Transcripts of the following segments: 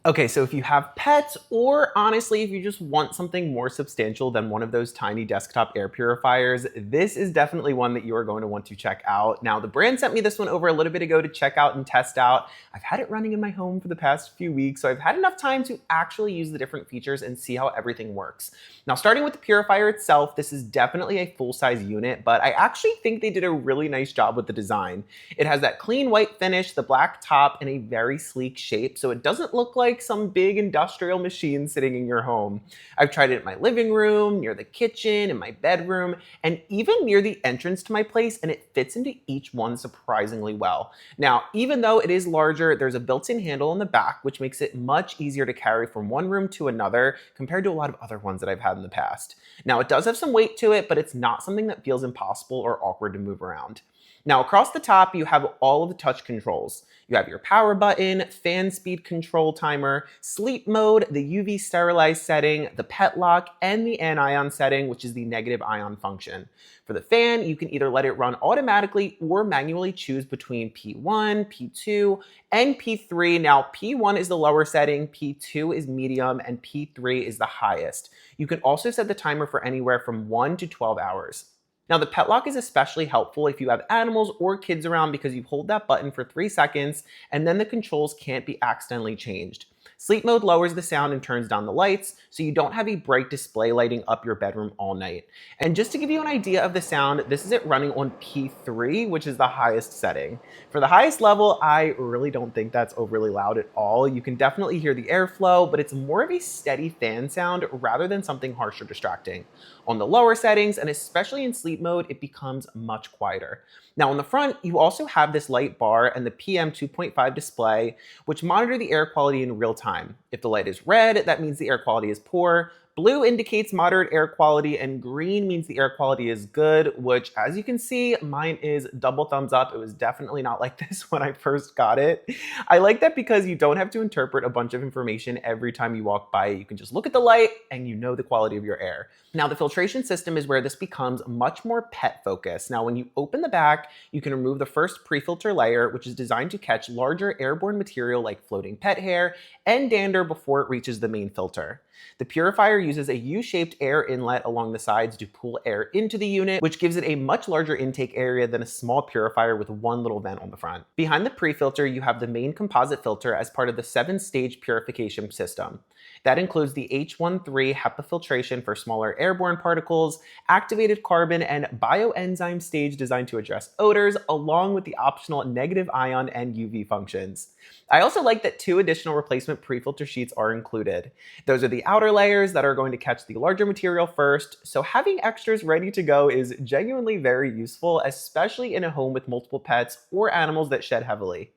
Okay, so if you have pets, or honestly, if you just want something more substantial than one of those tiny desktop air purifiers, this is definitely one that you are going to want to check out. Now, the brand sent me this one over a little bit ago to check out and test out. I've had it running in my home for the past few weeks, so I've had enough time to actually use the different features and see how everything works. Now, starting with the purifier itself, this is definitely a full-size unit, but I actually think they did a really nice job with the design. It has that clean white finish, the black top, and a very sleek shape, so it doesn't look like some big industrial machine sitting in your home. I've tried it in my living room, near the kitchen, in my bedroom, and even near the entrance to my place, and it fits into each one surprisingly well. Now, even though it is larger, there's a built-in handle in the back, which makes it much easier to carry from one room to another compared to a lot of other ones that I've had in the past. Now, it does have some weight to it, but it's not something that feels impossible or awkward to move around. Now, across the top, you have all of the touch controls. You have your power button, fan speed control timer, sleep mode, the UV sterilize setting, the pet lock, and the anion setting, which is the negative ion function. For the fan, you can either let it run automatically or manually choose between P1, P2, and P3. Now, P1 is the lower setting, P2 is medium, and P3 is the highest. You can also set the timer for anywhere from 1 to 12 hours. Now, the pet lock is especially helpful if you have animals or kids around because you hold that button for 3 seconds and then the controls can't be accidentally changed. Sleep mode lowers the sound and turns down the lights, so you don't have a bright display lighting up your bedroom all night. And just to give you an idea of the sound, this is it running on P3, which is the highest setting. For the highest level, I really don't think that's overly loud at all. You can definitely hear the airflow, but it's more of a steady fan sound rather than something harsh or distracting. On the lower settings, and especially in sleep mode, it becomes much quieter. Now on the front, you also have this light bar and the PM 2.5 display, which monitor the air quality in real time. If the light is red, that means the air quality is poor. Blue indicates moderate air quality, and green means the air quality is good, which, as you can see, mine is double thumbs up. It was definitely not like this when I first got it. I like that because you don't have to interpret a bunch of information every time you walk by. You can just look at the light and you know the quality of your air. Now, the filtration system is where this becomes much more pet focused. Now, when you open the back, you can remove the first pre-filter layer, which is designed to catch larger airborne material like floating pet hair and dander before it reaches the main filter. The purifier uses a U-shaped air inlet along the sides to pull air into the unit, which gives it a much larger intake area than a small purifier with one little vent on the front. Behind the pre-filter, you have the main composite filter as part of the 7-stage purification system. That includes the H13 HEPA filtration for smaller airborne particles, activated carbon, and bioenzyme stage designed to address odors, along with the optional negative ion and UV functions. I also like that 2 additional replacement pre-filter sheets are included. Those are the outer layers that are going to catch the larger material first, so having extras ready to go is genuinely very useful, especially in a home with multiple pets or animals that shed heavily.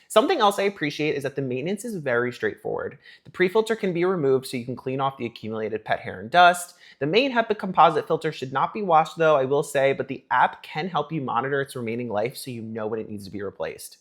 Something else I appreciate is that the maintenance is very straightforward. The pre-filter can be removed so you can clean off the accumulated pet hair and dust. The main HEPA composite filter should not be washed though, I will say, but the app can help you monitor its remaining life so you know when it needs to be replaced.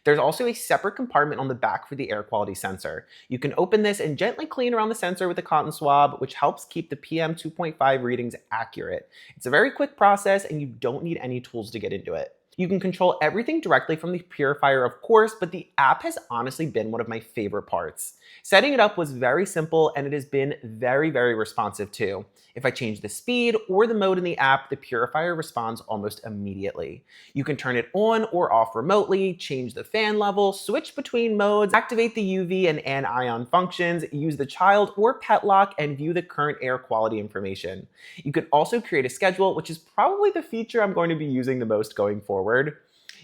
There's also a separate compartment on the back for the air quality sensor. You can open this and gently clean around the sensor with a cotton swab, which helps keep the PM 2.5 readings accurate. It's a very quick process and you don't need any tools to get into it. You can control everything directly from the purifier, of course, but the app has honestly been one of my favorite parts. Setting it up was very simple and it has been very, very responsive too. If I change the speed or the mode in the app, the purifier responds almost immediately. You can turn it on or off remotely, change the fan level, switch between modes, activate the UV and anion functions, use the child or pet lock, and view the current air quality information. You can also create a schedule, which is probably the feature I'm going to be using the most going forward.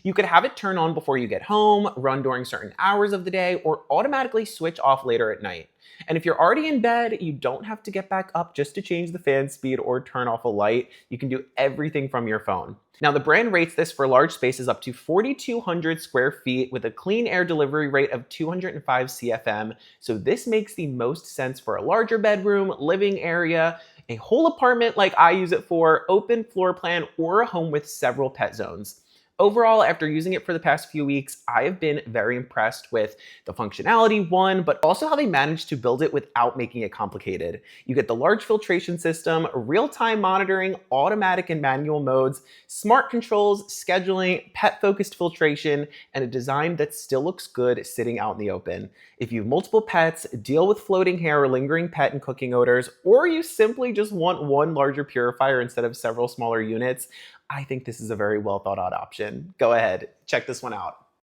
You could have it turn on before you get home, run during certain hours of the day, or automatically switch off later at night. And if you're already in bed, you don't have to get back up just to change the fan speed or turn off a light. You can do everything from your phone. Now, the brand rates this for large spaces up to 4,200 square feet with a clean air delivery rate of 205 CFM. So this makes the most sense for a larger bedroom, living area, a whole apartment like I use it for, open floor plan, or a home with several pet zones. Overall, after using it for the past few weeks, I have been very impressed with the functionality, one, but also how they managed to build it without making it complicated. You get the large filtration system, real-time monitoring, automatic and manual modes, smart controls, scheduling, pet-focused filtration, and a design that still looks good sitting out in the open. If you have multiple pets, deal with floating hair or lingering pet and cooking odors, or you simply just want one larger purifier instead of several smaller units, I think this is a very well thought out option. Go ahead, check this one out.